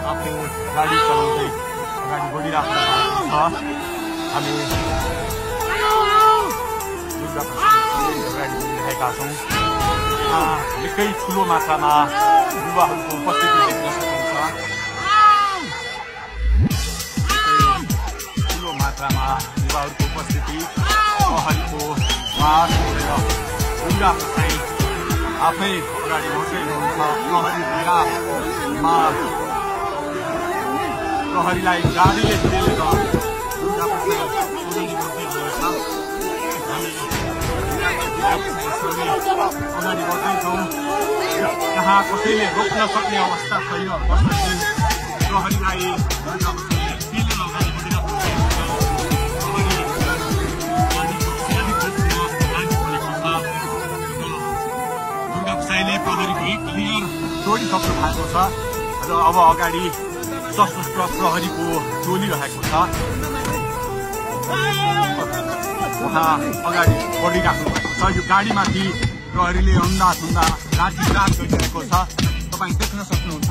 आफ्नो गाडी चलाउँदै अगाडि बढिरहेको छ। हामी दुर्गा अगाडि बढिरहेका छौँ। निकै ठुलो मात्रामा युवाहरूको उपस्थिति देख्न सकिन्छ। ठुलो मात्रामा युवाहरूको उपस्थिति, प्रहरीको मार्च गरेर दुर्गाको चाहिँ आफै अगाडि बढ्दै हुनुहुन्छ। प्रहरीलाई गाडीले टेलेर दुर्गाको चाहिँ अगाडि बढ्दैछौँ। जहाँ कसैले रोक्न सक्ने अवस्था छैन, कसैले प्रहरीलाई दुर्गा पुसाइले प्रहरीको एक लेयर तोडिसक्नु भएको छ र अब अगाडि सशस्त्र प्रहरीको टोलिरहेको छ। उहाँ अगाडि बढिराख्नु भएको छ। यो गाडीमाथि प्रहरीले अन्दाज लाठीचार्ज गरिरहेको छ। तपाईँ देख्न सक्नुहुन्छ।